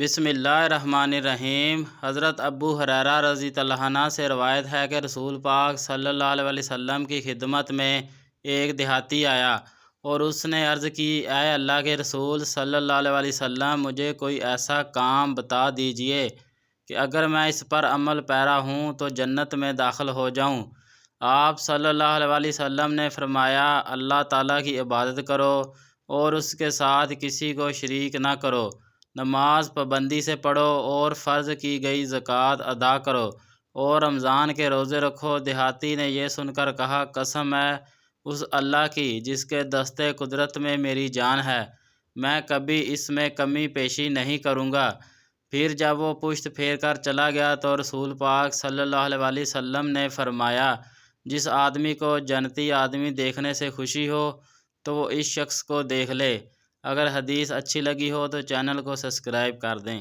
بسم اللہ الرحمن الرحیم۔ حضرت ابو ہریرہ رضی اللہ عنہ سے روایت ہے کہ رسول پاک صلی اللہ علیہ وسلم کی خدمت میں ایک دیہاتی آیا اور اس نے عرض کی، اے اللہ کے رسول صلی اللہ علیہ وسلم، مجھے کوئی ایسا کام بتا دیجئے کہ اگر میں اس پر عمل پیرا ہوں تو جنت میں داخل ہو جاؤں۔ آپ صلی اللہ علیہ وسلم نے فرمایا، اللہ تعالیٰ کی عبادت کرو اور اس کے ساتھ کسی کو شریک نہ کرو، نماز پابندی سے پڑھو اور فرض کی گئی زکوٰۃ ادا کرو اور رمضان کے روزے رکھو۔ دیہاتی نے یہ سن کر کہا، قسم ہے اس اللہ کی جس کے دستے قدرت میں میری جان ہے، میں کبھی اس میں کمی پیشی نہیں کروں گا۔ پھر جب وہ پشت پھیر کر چلا گیا تو رسول پاک صلی اللہ علیہ وسلم نے فرمایا، جس آدمی کو جنتی آدمی دیکھنے سے خوشی ہو تو وہ اس شخص کو دیکھ لے۔ اگر حدیث اچھی لگی ہو تو چینل کو سبسکرائب کر دیں۔